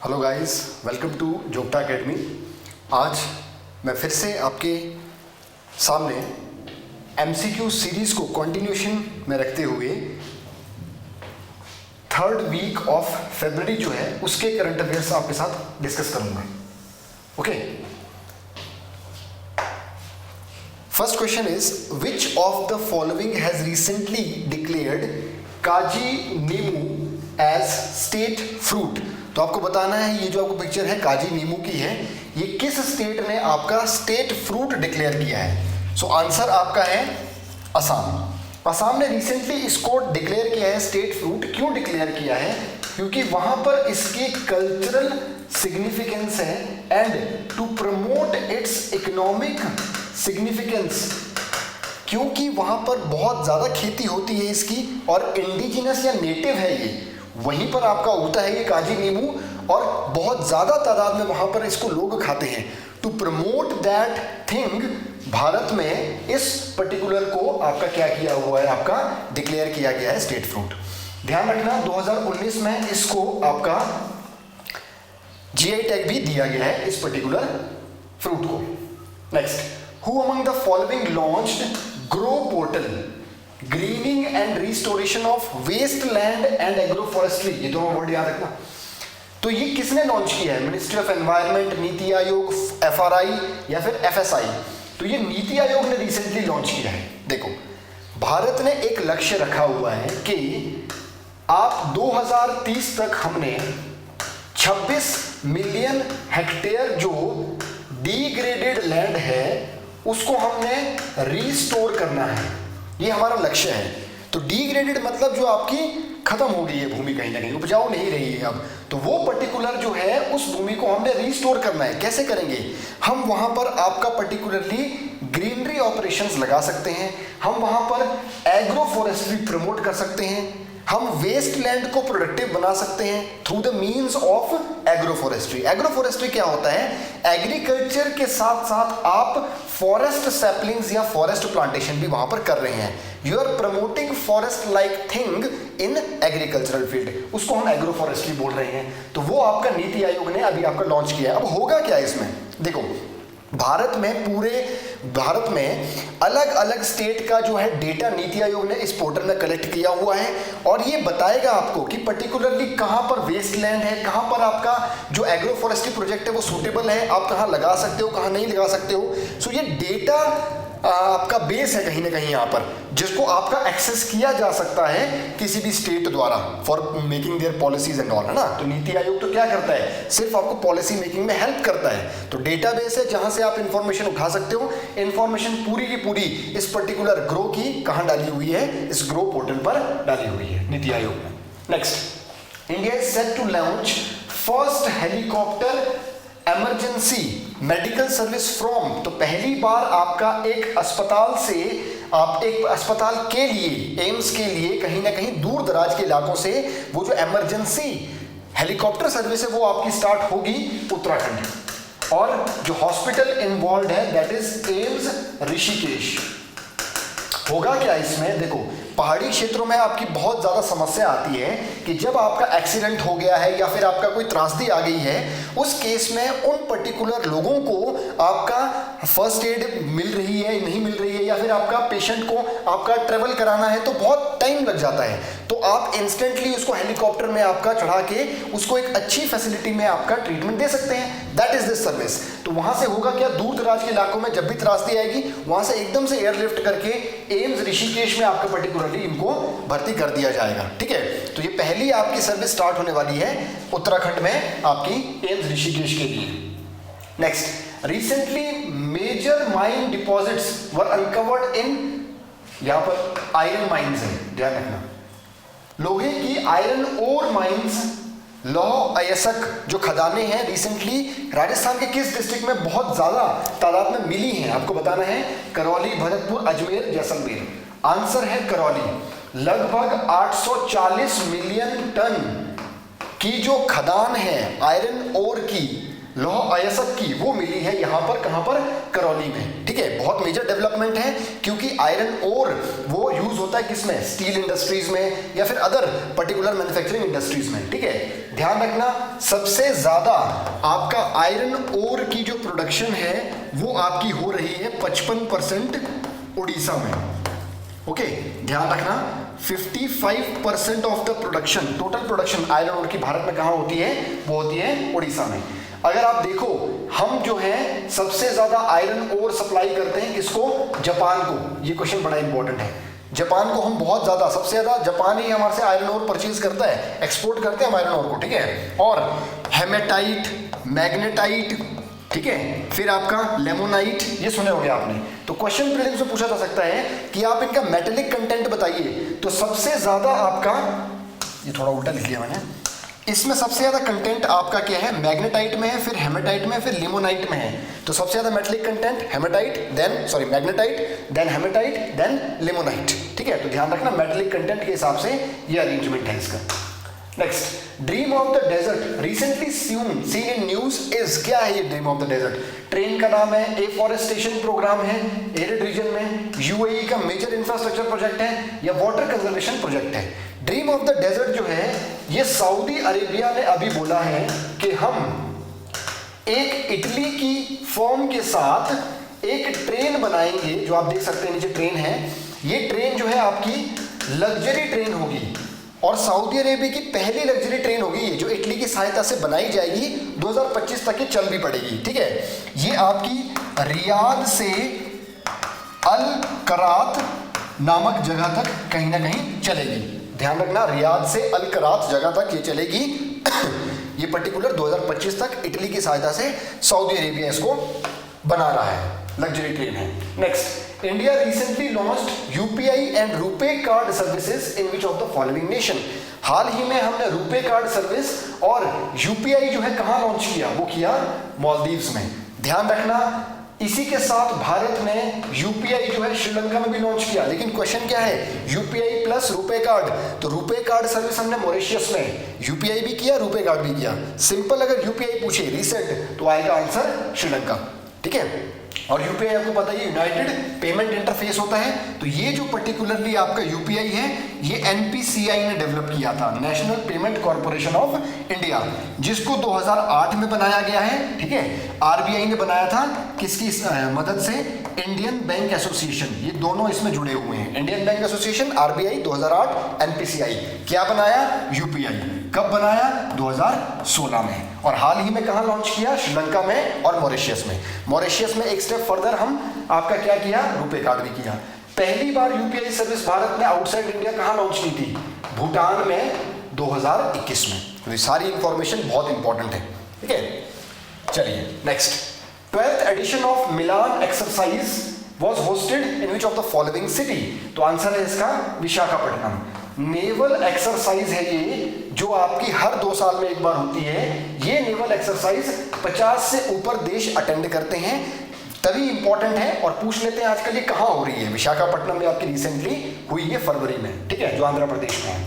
Hello guys, welcome to Jogta academy. आज मैं फिर से आपके सामने एमसीक्यू सीरीज़ को कंटिन्यूशन में रखते हुए थर्ड वीक ऑफ फरवरी जो है उसके करंट अफेयर्स आपके साथ डिस्कस करूंगा। Okay, first question is which of the following has recently declared Kaji Nemu as state fruit. तो आपको बताना है, ये जो आपको पिक्चर है काजी नीमू की है, ये किस स्टेट ने आपका स्टेट फ्रूट डिक्लेयर किया है। सो आंसर आपका है असम। असम ने रिसेंटली इसको डिक्लेयर किया है स्टेट फ्रूट। क्यों डिक्लेयर किया है? क्योंकि वहां पर इसकी कल्चरल सिग्निफिकेंस है and to promote its economic significance, क्योंकि वहां पर बहुत ज्यादा खेती होती है इसकी और इंडिजिनस या नेटिव है ये, वहीं पर आपका उगता है ये काजी नींबू और बहुत ज्यादा तादाद में वहां पर इसको लोग खाते हैं। To promote that thing Bharat में इस पर्टिकुलर को आपका क्या किया हुआ है, आपका डिक्लेयर किया गया है स्टेट फ्रूट। ध्यान रखना 2019 में इसको आपका जीआई टैग भी दिया गया है इस पर्टिकुलर फ्रूट को। Next, who among the following launched grow portal greening and restoration of wasteland and agroforestry. ये दोनों वर्ड याद रखना। तो ये किसने लॉन्च किया है? Ministry of environment, NITI Aayog, FRI या फिर एफएसआई। तो ये नीति आयोग ने रिसेंटली लॉन्च किया है। देखो, भारत ने एक लक्ष्य रखा हुआ है कि आप 2030 तक हमने 26 मिलियन हेक्टेयर जो डिग्रेडेड लैंड है उसको हमने रिस्टोर करना है। ये हमारा लक्ष्य है। तो डिग्रेडेड मतलब जो आपकी खत्म हो गई है भूमि, कहीं ना कहीं उपजाऊ नहीं रही है अब, तो वो पर्टिकुलर जो है उस भूमि को हमने रिस्टोर करना है। कैसे करेंगे? हम वहां पर आपका पर्टिकुलरली ग्रीनरी ऑपरेशंस लगा सकते हैं, हम वहां पर एग्रो फॉरेस्ट्री प्रमोट कर सकते हैं, हम वेस्ट लैंड को प्रोडक्टिव बना सकते हैं through the means of agroforestry. Agroforestry क्या होता है? एग्रीकल्चर के साथ साथ आप फॉरेस्ट सैपलिंग्स या फॉरेस्ट प्लांटेशन भी वहां पर कर रहे हैं। You are promoting forest like thing in agricultural field, उसको हम एग्रो फॉरेस्ट्री बोल रहे हैं। तो वो आपका नीति आयोग ने अभी आपका लॉन्च किया है। अब होगा क्या इसमें? देखो, भारत में पूरे भारत में अलग अलग स्टेट का जो है डेटा नीति आयोग ने इस पोर्टल में कलेक्ट किया हुआ है और ये बताएगा आपको कि पर्टिकुलरली कहां पर वेस्ट लैंड है, कहां पर आपका जो एग्रो फॉरेस्ट्री प्रोजेक्ट है वो सूटेबल है, आप कहां लगा सकते हो, कहां नहीं लगा सकते हो। सो ये डेटा आपका बेस है कहीं ना कहीं यहाँ पर, जिसको आपका एक्सेस किया जा सकता है किसी भी स्टेट द्वारा for making their policies and all, है ना। तो नीति आयोग तो क्या करता है? सिर्फ आपको पॉलिसी मेकिंग में हेल्प करता है। तो डेटाबेस है जहां से आप इंफॉर्मेशन उठा सकते हो। इंफॉर्मेशन पूरी की पूरी इस पर्टिकुलर ग्रो की कहां डाली हुई है? इस ग्रो पोर्टल पर डाली हुई है नीति आयोग में। Next, India is set to launch first helicopter emergency medical service from. तो पहली बार आपका एक अस्पताल से, आप एक अस्पताल के लिए, एम्स के लिए कहीं ना कहीं दूर दराज के इलाकों से वो जो इमरजेंसी हेलीकॉप्टर सर्विस है वो आपकी स्टार्ट होगी उत्तराखंड। और जो हॉस्पिटल इन्वॉल्व है दैट इज एम्स ऋषिकेश। होगा क्या इसमें? देखो, पहाड़ी क्षेत्रों में आपकी बहुत ज़्यादा समस्या आती है कि जब आपका एक्सीडेंट हो गया है या फिर आपका कोई त्रासदी आ गई है, उस केस में उन पर्टिकुलर लोगों को आपका फर्स्ट एड मिल रही है, नहीं मिल रही है, या फिर आपका पेशेंट को आपका ट्रेवल कराना है तो बहुत टाइम लग जाता है। तो आप इंस्टेंटली उसको हेलीकॉप्टर में आपका चढ़ा के उसको एक अच्छी फैसिलिटी में आपका ट्रीटमेंट दे सकते हैं। That is this service. तो वहां से होगा क्या? दूर दराज के इलाकों में जब भी त्रासदी आएगी वहां से एकदम से एयरलिफ्ट करके एम्स ऋषिकेश में आपका पर्टिकुलरली इनको भर्ती कर दिया जाएगा। ठीक है, तो ये पहली आपकी सर्विस स्टार्ट होने वाली है उत्तराखंड में आपकी एम्स ऋषिकेश के लिए। Next, recently major mine deposits were uncovered in, यहां पर आयरन माइंस है, ध्यान रखना, लोहे की आयरन ओर माइंस, लौह अयस्क जो खदानें हैं रिसेंटली राजस्थान के किस डिस्ट्रिक्ट में बहुत ज्यादा तादाद में मिली हैं? आपको बताना है करौली, भरतपुर, अजमेर, जैसलमेर। आंसर है करौली। लगभग 840 मिलियन टन की जो खदान है आयरन ओर की लौह अयस्क की वो मिली है यहाँ पर, कहाँ पर, करौली में। ठीक है, बहुत मेजर डेवलपमेंट है क्योंकि आयरन ओर वो यूज होता है किसमें, स्टील इंडस्ट्रीज में या फिर अदर पर्टिकुलर मैन्युफैक्चरिंग इंडस्ट्रीज में। ठीक है, ध्यान रखना सबसे ज्यादा आपका आयरन ओर की जो प्रोडक्शन है वो आपकी हो रही है 55% उड़ीसा में। ओके, ध्यान रखना 55% of the production, total production iron ore की भारत में कहाँ होती है, वो होती है उड़ीसा में। अगर आप देखो हम जो है सबसे ज्यादा आयरन ओर सप्लाई करते हैं किसको, जापान को। ये क्वेश्चन बड़ा इंपॉर्टेंट है। जापान को हम बहुत ज्यादा, सबसे ज्यादा जापान ही हमारे से आयरन ओर परचेज करता है, एक्सपोर्ट करते हैं हम आयरन ओर को। ठीक है, और हेमेटाइट, मैग्नेटाइट, ठीक है, फिर आपका लेमोनाइट, ये सुने होंगे आपने। तो क्वेश्चन प्रीलिम्स में पूछा जा सकता है कि आप इनका मेटेलिक कंटेंट बताइए। तो सबसे ज्यादा आपका, ये थोड़ा उल्टा लिख लिया मैंने, इसमें सबसे ज्यादा कंटेंट आपका क्या है, मैग्नेटाइट में है, फिर हेमेटाइट में है, फिर लिमोनाइट में है। तो सबसे ज्यादा metallic content hematite, then sorry magnetite, then hematite, then limonite. ठीक है, तो ध्यान रखना मेटेलिक कंटेंट के हिसाब से ये अरेंजमेंट है इसका। Next, dream of the desert recently seen in news is, क्या है ये dream of the desert? Train का नाम है, एफॉरेस्टेशन प्रोग्राम है एरिड रीजन में, यूएई का मेजर इंफ्रास्ट्रक्चर प्रोजेक्ट है या वाटर कंजर्वेशन प्रोजेक्ट है? ड्रीम ऑफ द डेजर्ट जो है ये सऊदी अरेबिया ने अभी बोला है कि हम एक इटली की फर्म के साथ एक ट्रेन बनाएंगे, जो आप देख सकते हैं नीचे ट्रेन है। ये ट्रेन जो है आपकी लग्जरी ट्रेन होगी और सऊदी अरेबिया की पहली लग्जरी ट्रेन होगी ये, जो इटली की सहायता से बनाई जाएगी। 2025 तक ये चल भी पड़ेगी। ठीक है, ये आपकी रियाद से अल करात नामक जगह तक कहीं ना कहीं चलेगी। ध्यान रखना, रियाद से अल करात जगह तक ये चलेगी। ये पर्टिकुलर 2025 तक इटली की सहायता से सऊदी अरेबिया इसको बना रहा है, लग्जरी ट्रेन है। Next, India recently launched UPI and RuPay card services in which of the following nation? हाल ही में हमने रुपे कार्ड सर्विस और यूपीआई जो है कहां लॉन्च किया, वो किया मालदीव्स में। ध्यान रखना, इसी के साथ भारत ने यूपीआई जो है श्रीलंका में भी लॉन्च किया। लेकिन क्वेश्चन क्या है, यूपीआई प्लस रुपे कार्ड। तो रुपे कार्ड सर्विस हमने मॉरिशस में, यूपीआई भी किया, रुपे कार्ड भी किया। सिंपल अगर यूपीआई पूछे रीसेट तो आएगा आंसर श्रीलंका। ठीक है, और यूपीआई आपको पता है यूनाइटेड पेमेंट इंटरफेस होता है। तो ये जो पर्टिकुलरली आपका यूपीआई है ये एनपीसीआई ने डेवलप किया था, national payment corporation of India, जिसको 2008 में बनाया गया है। ठीक है, आरबीआई ने बनाया था, किसकी मदद से, इंडियन बैंक एसोसिएशन, ये दोनों इसमें जुड़े हुए हैं। Indian bank association, RBI 2008, NPCI क्या बनाया, यूपीआई। कब बनाया, 2016 में। और हाल ही में कहां लॉन्च किया, श्रीलंका में और मॉरिशस में। मॉरिशस में एक स्टेप फर्दर हम आपका क्या किया, रुपे कार्ड भी किया। पहली बार यूपीआई सर्विस भारत में आउटसाइड इंडिया कहां लॉन्च की थी, भूटान में 2021 में। तो ये सारी इंफॉर्मेशन बहुत इंपॉर्टेंट है। ठीक है, चलिए next, 12th edition of Milan exercise was hosted in which of the following city? तो आंसर है इसका विशाखापट्टनम। नेवल एक्सरसाइज है ये, जो आपकी हर 2 साल में एक बार होती है। ये नेवल एक्सरसाइज 50 से ऊपर देश अटेंड करते हैं, तभी इंपॉर्टेंट है। और पूछ लेते हैं आजकल ये कहाँ हो रही है, विशाखापट्टनम में आपकी रिसेंटली हुई है फरवरी में। ठीक है, जो आंध्र प्रदेश में है।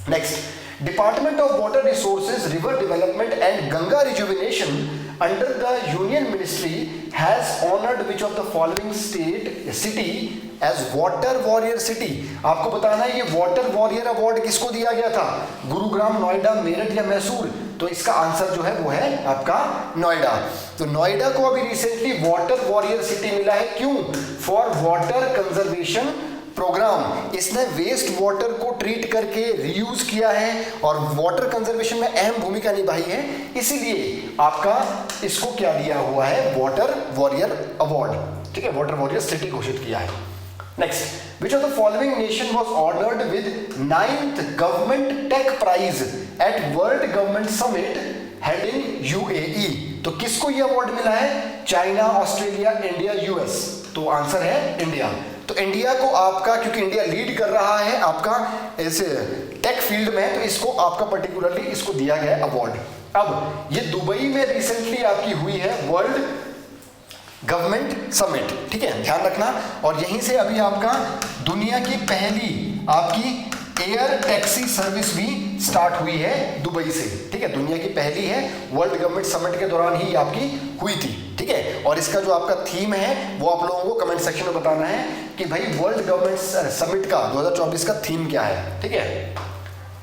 Next, department of water resources, river development and Ganga rejuvenation under the union ministry has honored which of the following city as water warrior city? आपको बताना है ये वाटर वॉरियर अवार्ड किसको दिया गया था, गुरुग्राम, नोएडा, मेरठ या मैसूर? तो इसका आंसर जो है वो है आपका नोएडा। तो नोएडा को अभी रिसेंटली वाटर वॉरियर सिटी मिला है, क्यों? For water conservation programme. इसने वेस्ट वाटर को ट्रीट करके रीयूज किया है और वाटर कंजर्वेशन में अहम भूमिका निभाई है, इसीलिए आपका इसको क्या दिया हुआ है, वाटर वॉरियर अवार्ड। ठीक है, वाटर वॉरियर सिटी घोषित किया है। Next, which of the following nation was honoured with 9th government tech prize at world government summit held in UAE? तो किसको ये अवार्ड मिला है, चाइना, ऑस्ट्रेलिया, इंडिया, यूएस? तो आंसर है इंडिया। तो इंडिया को आपका, क्योंकि इंडिया लीड कर रहा है आपका इस टेक फील्ड में, तो इसको आपका पर्टिकुलरली इसको दिया गया अवार्ड। अब ये दुबई में रिसेंटली आपकी हुई है वर्ल्ड गवर्नमेंट समिट। ठीक है, ध्यान रखना। और यहीं से अभी आपका दुनिया की पहली आपकी एयर टैक्सी सर्विस भी स्टार्ट हुई है दुबई से, ठीक है, दुनिया की पहली है, वर्ल्ड गवर्नमेंट समिट के दौरान ही आपकी हुई थी, ठीक है। और इसका जो आपका थीम है वो आप लोगों को कमेंट सेक्शन में बताना है कि भाई वर्ल्ड गवर्नमेंट समिट का 2024 का थीम क्या है, ठीक है।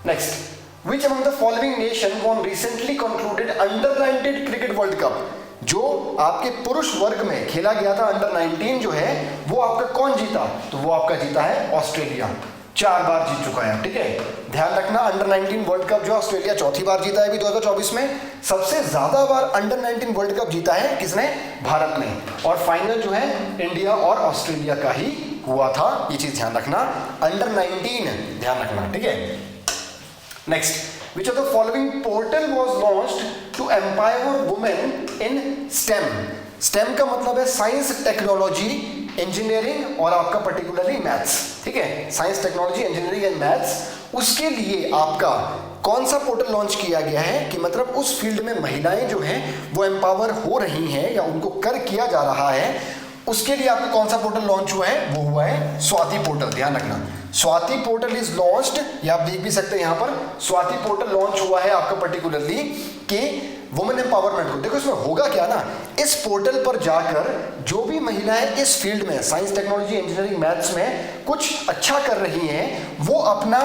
Next, which among the following nation won recently concluded under 19 cricket world cup, जो आपके पुरुष वर्ग में खेला गया था अंडर 19 जो है वो आपका कौन जीता, तो वो आपका जीता है ऑस्ट्रेलिया, 4 बार जीत चुका है, ठीक है। ध्यान रखना अंडर 19 वर्ल्ड कप जो ऑस्ट्रेलिया चौथी बार जीता है अभी 2024 में, सबसे ज्यादा बार अंडर 19 वर्ल्ड कप जीता है किसने, भारत ने, और फाइनल जो है इंडिया और ऑस्ट्रेलिया का ही हुआ था, ये चीज ध्यान रखना, अंडर 19 ध्यान रखना, ठीक है। Next, which of the following portal was launched to empower women in STEM? STEM का मतलब है साइंस, टेक्नोलॉजी, इंजीनियरिंग और आपका पर्टिकुलरली मैथ्स, ठीक है, science, technology, engineering and maths. उसके लिए आपका कौन सा पोर्टल लॉन्च किया गया है कि मतलब उस फील्ड में महिलाएं जो हैं वो एम्पावर हो रही हैं या उनको किया जा रहा है, उसके लिए आपका कौन सा पोर्टल लॉन्च हुआ है, वो हुआ है स्वाति पोर्टल, ध्यान रखना। स्वाति पोर्टल इज लॉन्च्ड, या आप देख भी सकते हैं यहाँ पर स्वाति पोर्टल लॉन्च हुआ है आपका पर्टिकुलरली कि वुमेन एम्पावरमेंट को। देखो इसमें होगा क्या ना, इस पोर्टल पर जाकर जो भी महिलाएं इस फील्ड में साइंस, टेक्नोलॉजी, इंजीनियरिंग, मैथ्स में कुछ अच्छा कर रही हैं, वो अपना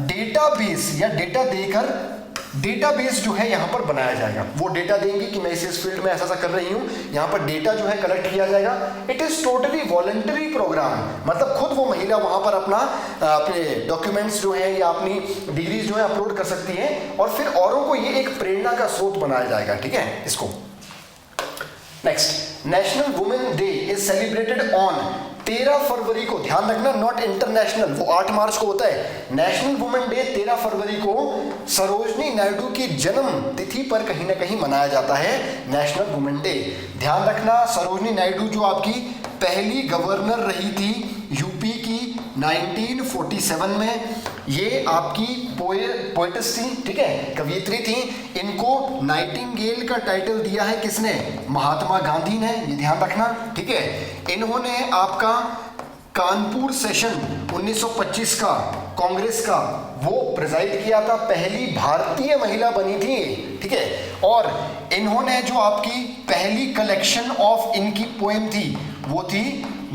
डेटाबेस या डेटा देकर डेटाबेस जो है यहाँ पर बनाया जाएगा। वो डेटा देंगे कि मैं इस फील्ड में ऐसा कर रही हूँ, यहाँ पर डेटा जो है कलेक्ट किया जाएगा। It is totally voluntary programme, मतलब खुद वो महिला वहाँ पर अपने डॉक्यूमेंट्स जो है या अपनी डिग्रीज जो है अपलोड कर सकती हैं और फिर औरों को ये एक प्रेरणा का स्रोत बनाया जाएगा, ठीक है। इसको next, national women day is celebrated on 13 फरवरी को, ध्यान रखना, नॉट इंटरनेशनल, वो 8 मार्च को होता है। नेशनल वुमेन डे 13 फरवरी को सरोजनी नायडू की जन्म तिथि पर कहीं ना कहीं मनाया जाता है नेशनल वुमेन डे। ध्यान रखना, सरोजनी नायडू जो आपकी पहली गवर्नर रही थी यूपी की 1947 में, ये आपकी पोएटिस थी, ठीक है, कवियत्री थी। इनको नाइटिंगेल का टाइटल दिया है किसने, महात्मा गांधी ने, ये ध्यान रखना, ठीक है। इन्होंने आपका कानपुर सेशन 1925 का कांग्रेस का वो प्रेजाइड किया था, पहली भारतीय महिला बनी थी, ठीक है। और इन्होंने जो आपकी पहली कलेक्शन ऑफ इनकी पोएम थी वो थी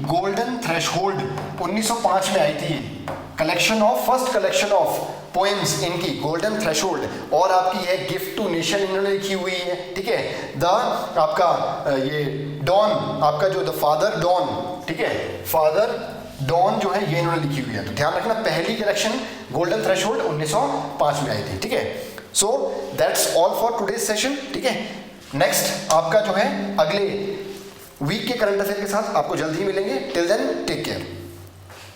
गोल्डन थ्रेशहोल्ड, 1905 में आई थी collection of, first collection of poems इनकी गोल्डन थ्रेशहोल्ड। और आपकी है गिफ्ट टू नेशन इन्होंने लिखी हुई है, ठीक है। द आपका ये डॉन, आपका जो द फादर डॉन, ठीक है, फादर डॉन जो है ये इन्होंने लिखी हुई है। तो ध्यान रखना, पहली कलेक्शन गोल्डन थ्रेशहोल्ड 1905 में आई थी, ठीक है। So that's all for today's session, ठीक है। नेक्स्ट आपका जो है अगले वीक के करंट अफेयर के साथ आपको जल्दी ही मिलेंगे। Till then take care.